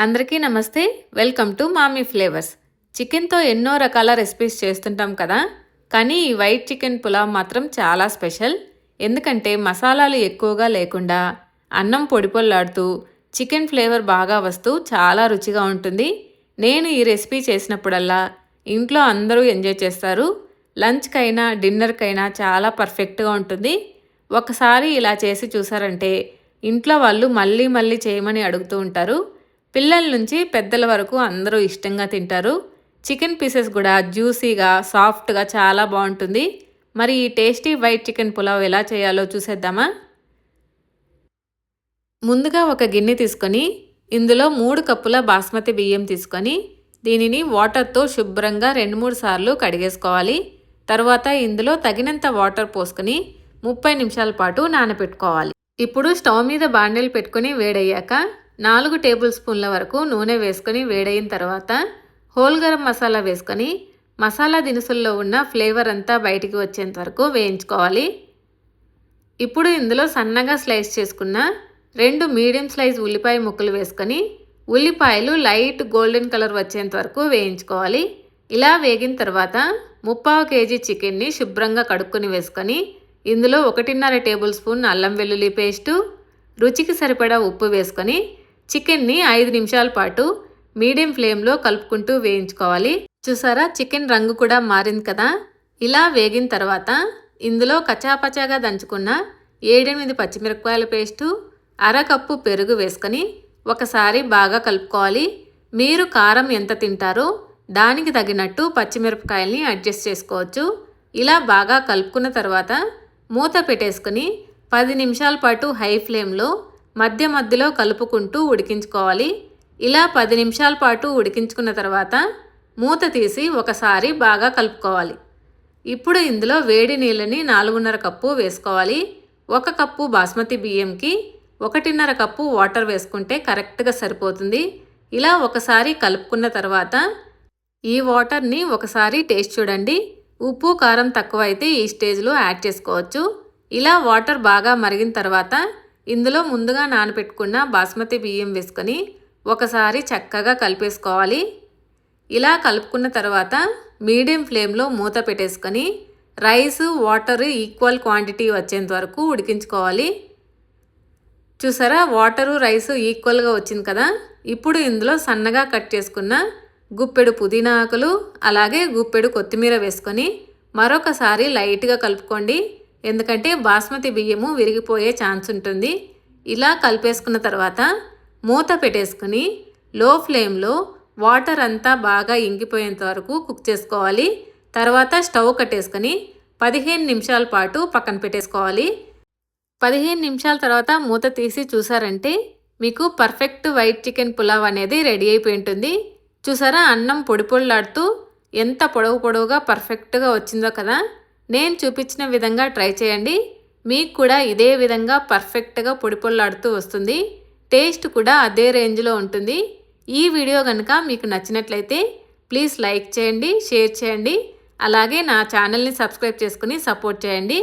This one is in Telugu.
అందరికీ నమస్తే. Welcome to mommy flavours. చికెన్తో ఎన్నో రకాల రెసిపీస్ చేస్తుంటాం కదా, కానీ ఈ వైట్ చికెన్ పులావ్ మాత్రం చాలా స్పెషల్. ఎందుకంటే మసాలాలు ఎక్కువగా లేకుండా అన్నం పొడిపొల్లాడుతూ చికెన్ ఫ్లేవర్ బాగా వస్తూ చాలా రుచిగా ఉంటుంది. నేను ఈ రెసిపీ చేసినప్పుడల్లా ఇంట్లో అందరూ ఎంజాయ్ చేస్తారు. లంచ్కైనా డిన్నర్కైనా చాలా పర్ఫెక్ట్గా ఉంటుంది. ఒకసారి ఇలా చేసి చూసారంటే ఇంట్లో వాళ్ళు మళ్ళీ మళ్ళీ చేయమని అడుగుతూ ఉంటారు. పిల్లల నుంచి పెద్దల వరకు అందరూ ఇష్టంగా తింటారు. చికెన్ పీసెస్ కూడా జ్యూసీగా సాఫ్ట్గా చాలా బాగుంటుంది. మరి ఈ టేస్టీ వైట్ చికెన్ పులావ్ ఎలా చేయాలో చూసేద్దామా? ముందుగా ఒక గిన్నె తీసుకొని ఇందులో 3 కప్పుల బాస్మతి బియ్యం తీసుకొని దీనిని వాటర్తో శుభ్రంగా 2-3 సార్లు కడిగేసుకోవాలి. తర్వాత ఇందులో తగినంత వాటర్ పోసుకొని 30 నిమిషాల పాటు నానబెట్టుకోవాలి. ఇప్పుడు స్టవ్ మీద బాండెలు పెట్టుకొని వేడయ్యాక 4 టేబుల్ స్పూన్ల వరకు నూనె వేసుకొని వేడైన తర్వాత హోల్ గరం మసాలా వేసుకొని మసాలా దినుసుల్లో ఉన్న ఫ్లేవర్ అంతా బయటికి వచ్చేంత వరకు వేయించుకోవాలి. ఇప్పుడు ఇందులో సన్నగా స్లైస్ చేసుకున్న 2 మీడియం సైజ్ ఉల్లిపాయ ముక్కలు వేసుకొని ఉల్లిపాయలు లైట్ గోల్డెన్ కలర్ వచ్చేంత వరకు వేయించుకోవాలి. ఇలా వేగిన తర్వాత 3/4 కేజీ చికెన్ని శుభ్రంగా కడుక్కొని వేసుకొని ఇందులో 1.5 టేబుల్ స్పూన్ అల్లం వెల్లుల్లి పేస్టు, రుచికి సరిపడా ఉప్పు వేసుకొని చికెన్ని 5 నిమిషాల పాటు మీడియం ఫ్లేమ్లో కలుపుకుంటూ వేయించుకోవాలి. చూసారా, చికెన్ రంగు కూడా మారింది కదా. ఇలా వేగిన తర్వాత ఇందులో కచ్చాపచాగా దంచుకున్న 7-8 పచ్చిమిరపకాయల పేస్టు, అరకప్పు పెరుగు వేసుకొని ఒకసారి బాగా కలుపుకోవాలి. మీరు కారం ఎంత తింటారో దానికి తగినట్టు పచ్చిమిరపకాయల్ని అడ్జస్ట్ చేసుకోవచ్చు. ఇలా బాగా కలుపుకున్న తర్వాత మూత పెట్టేసుకొని 10 నిమిషాల పాటు హై ఫ్లేమ్లో మధ్య మధ్యలో కలుపుకుంటూ ఉడికించుకోవాలి. ఇలా 10 నిమిషాల పాటు ఉడికించుకున్న తర్వాత మూత తీసి ఒకసారి బాగా కలుపుకోవాలి. ఇప్పుడు ఇందులో వేడి నీళ్ళని 4.5 కప్పు వేసుకోవాలి. 1 కప్పు బాస్మతి బియ్యంకి 1.5 కప్పు వాటర్ వేసుకుంటే కరెక్ట్గా సరిపోతుంది. ఇలా ఒకసారి కలుపుకున్న తర్వాత ఈ వాటర్ని ఒకసారి టేస్ట్ చూడండి. ఉప్పు కారం తక్కువ అయితే ఈ స్టేజ్లో యాడ్ చేసుకోవచ్చు. ఇలా వాటర్ బాగా మరిగిన తర్వాత ఇందులో ముందుగా నానబెట్టుకున్న బాస్మతి బియ్యం వేసుకొని ఒకసారి చక్కగా కలిపేసుకోవాలి. ఇలా కలుపుకున్న తర్వాత మీడియం ఫ్లేమ్లో మూత పెట్టేసుకొని రైస్ వాటర్ ఈక్వల్ క్వాంటిటీ వచ్చేంత వరకు ఉడికించుకోవాలి. చూసారా, వాటరు రైసు ఈక్వల్గా వచ్చింది కదా. ఇప్పుడు ఇందులో సన్నగా కట్ చేసుకున్న గుప్పెడు పుదీనా ఆకులు అలాగే గుప్పెడు కొత్తిమీర వేసుకొని మరొకసారి లైట్గా కలుపుకోండి. ఎందుకంటే బాస్మతి బియ్యము విరిగిపోయే ఛాన్స్ ఉంటుంది. ఇలా కలిపేసుకున్న తర్వాత మూత పెట్టేసుకుని లో ఫ్లేమ్లో వాటర్ అంతా బాగా ఇంకిపోయేంత వరకు కుక్ చేసుకోవాలి. తర్వాత స్టవ్ కట్టేసుకొని 15 నిమిషాల పాటు పక్కన పెట్టేసుకోవాలి. 15 నిమిషాల తర్వాత మూత తీసి చూసారంటే మీకు పర్ఫెక్ట్ వైట్ చికెన్ పులావ్ అనేది రెడీ అయిపోయి ఉంటుంది. చూసారా, అన్నం పొడి పొడిలాడుతూ ఎంత పొడవుగా పర్ఫెక్ట్గా వచ్చిందో కదా. నేను చూపించిన విధంగా ట్రై చేయండి. మీకు కూడా ఇదే విధంగా పర్ఫెక్ట్గా పొడి పొడిలాడుతూ వస్తుంది. టేస్ట్ కూడా అదే రేంజ్లో ఉంటుంది. ఈ వీడియో కనుక మీకు నచ్చినట్లయితే ప్లీజ్ లైక్ చేయండి, షేర్ చేయండి, అలాగే నా ఛానల్ని సబ్స్క్రైబ్ చేసుకుని సపోర్ట్ చేయండి.